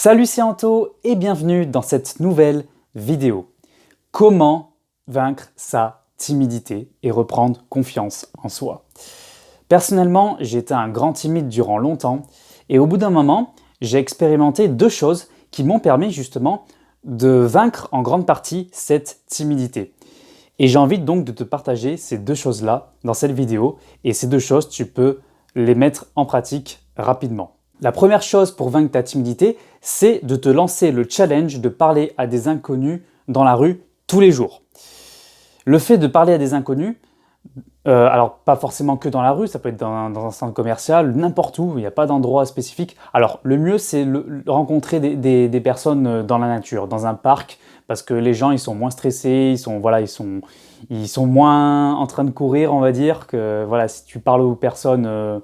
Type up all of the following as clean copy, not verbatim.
Salut, c'est Anto et bienvenue dans cette nouvelle vidéo. Comment vaincre sa timidité et reprendre confiance en soi? Personnellement, j'étais un grand timide durant longtemps et au bout d'un moment, j'ai expérimenté deux choses qui m'ont permis justement de vaincre en grande partie cette timidité. Et j'ai envie donc de te partager ces deux choses-là dans cette vidéo et ces deux choses, tu peux les mettre en pratique rapidement. La première chose pour vaincre ta timidité, c'est de te lancer le challenge de parler à des inconnus dans la rue tous les jours. Le fait de parler à des inconnus, alors pas forcément que dans la rue, ça peut être dans un centre commercial, n'importe où, il n'y a pas d'endroit spécifique. Alors le mieux c'est rencontrer des personnes dans la nature, dans un parc, parce que les gens ils sont moins stressés, ils sont moins en train de courir, on va dire, que voilà, si tu parles aux personnes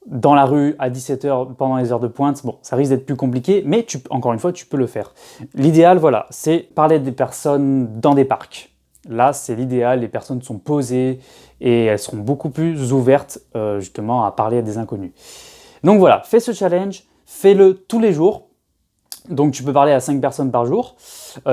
dans la rue à 17h pendant les heures de pointe, bon, ça risque d'être plus compliqué, mais encore une fois, tu peux le faire. L'idéal, voilà, c'est parler des personnes dans des parcs. Là, c'est l'idéal, les personnes sont posées et elles seront beaucoup plus ouvertes justement à parler à des inconnus. Donc voilà, fais ce challenge, fais-le tous les jours. Donc tu peux parler à 5 personnes par jour.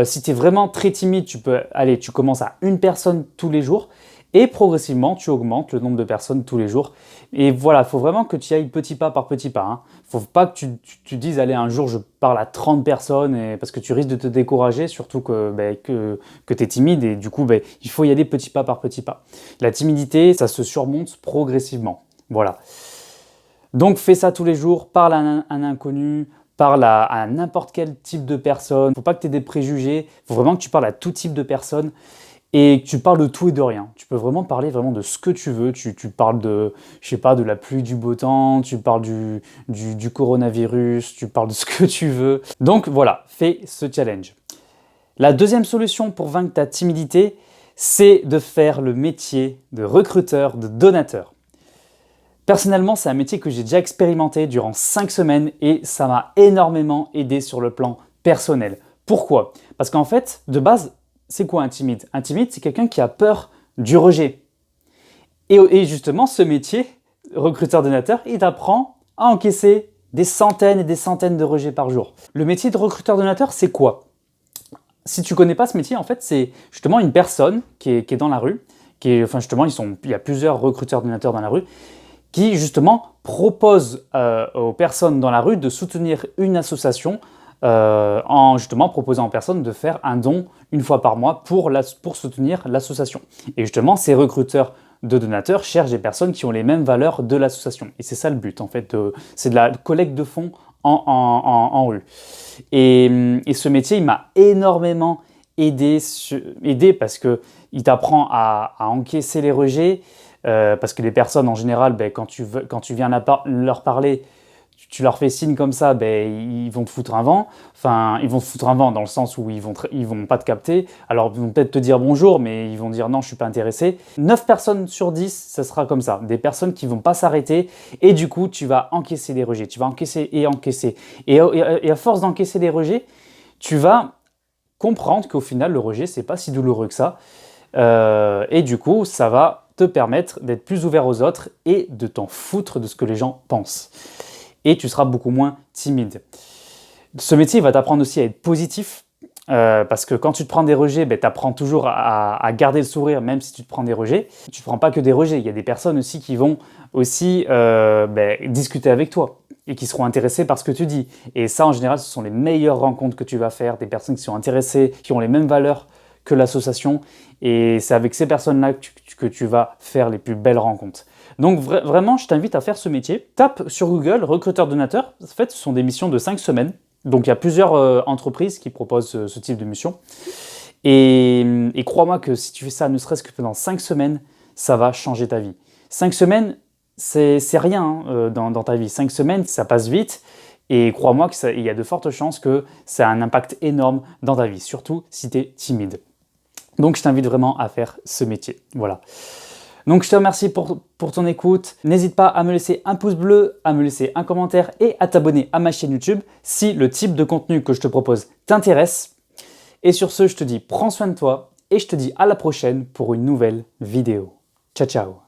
Si tu es vraiment très timide, tu commences à une personne tous les jours. Et progressivement, tu augmentes le nombre de personnes tous les jours. Et voilà, il faut vraiment que tu y ailles petit pas par petit pas. Il ne faut pas que tu dises, allez, un jour, je parle à 30 personnes, parce que tu risques de te décourager, surtout que tu es timide. Et du coup, il faut y aller petit pas par petit pas. La timidité, ça se surmonte progressivement. Voilà. Donc, fais ça tous les jours, parle à un inconnu, parle à n'importe quel type de personne. Il ne faut pas que tu aies des préjugés, il faut vraiment que tu parles à tout type de personnes. Et que tu parles de tout et de rien. Tu peux vraiment parler vraiment de ce que tu veux. Tu parles de, je sais pas, de la pluie, du beau temps, tu parles du coronavirus, tu parles de ce que tu veux. Donc voilà, fais ce challenge. La deuxième solution pour vaincre ta timidité, c'est de faire le métier de recruteur, de donateur. Personnellement, c'est un métier que j'ai déjà expérimenté durant 5 semaines et ça m'a énormément aidé sur le plan personnel. Pourquoi? Parce qu'en fait, de base, c'est quoi un timide? Un timide, c'est quelqu'un qui a peur du rejet. Et justement, ce métier, recruteur-donateur, il t'apprend à encaisser des centaines et des centaines de rejets par jour. Le métier de recruteur-donateur, c'est quoi? Si tu ne connais pas ce métier, en fait, c'est justement une personne qui est dans la rue, il y a plusieurs recruteurs-donateurs dans la rue, qui justement proposent aux personnes dans la rue de soutenir une association en justement proposant aux personnes de faire un don une fois par mois pour soutenir l'association. Et justement, ces recruteurs de donateurs cherchent des personnes qui ont les mêmes valeurs de l'association. Et c'est ça le but, en fait. C'est de la collecte de fonds en rue. Et ce métier, il m'a énormément aidé parce qu'il t'apprend à encaisser les rejets, parce que les personnes, en général, quand tu viens leur parler, tu leur fais signe comme ça, ils vont te foutre un vent. Enfin, ils vont te foutre un vent dans le sens où ils vont pas te capter. Alors, ils vont peut-être te dire bonjour, mais ils vont dire non, je suis pas intéressé. 9 personnes sur 10, ça sera comme ça. Des personnes qui vont pas s'arrêter. Et du coup, tu vas encaisser les rejets. Tu vas encaisser et encaisser. Et à force d'encaisser les rejets, tu vas comprendre qu'au final, le rejet, c'est pas si douloureux que ça. Et du coup, ça va te permettre d'être plus ouvert aux autres et de t'en foutre de ce que les gens pensent. Et tu seras beaucoup moins timide. Ce métier va t'apprendre aussi à être positif, parce que quand tu te prends des rejets, tu apprends toujours à garder le sourire même si tu te prends des rejets. Tu ne prends pas que des rejets, il y a des personnes aussi qui vont aussi discuter avec toi et qui seront intéressées par ce que tu dis. Et ça, en général, ce sont les meilleures rencontres que tu vas faire, des personnes qui sont intéressées, qui ont les mêmes valeurs que l'association. Et c'est avec ces personnes-là que tu vas faire les plus belles rencontres. Donc vraiment, je t'invite à faire ce métier. Tape sur Google, recruteur-donateur. En fait, ce sont des missions de 5 semaines. Donc il y a plusieurs entreprises qui proposent ce type de mission. Et crois-moi que si tu fais ça, ne serait-ce que pendant 5 semaines, ça va changer ta vie. 5 semaines, c'est rien dans ta vie. 5 semaines, ça passe vite. Et crois-moi qu'il y a de fortes chances que ça a un impact énorme dans ta vie, surtout si tu es timide. Donc je t'invite vraiment à faire ce métier. Voilà. Donc je te remercie pour ton écoute. N'hésite pas à me laisser un pouce bleu, à me laisser un commentaire et à t'abonner à ma chaîne YouTube si le type de contenu que je te propose t'intéresse. Et sur ce, je te dis prends soin de toi et je te dis à la prochaine pour une nouvelle vidéo. Ciao, ciao!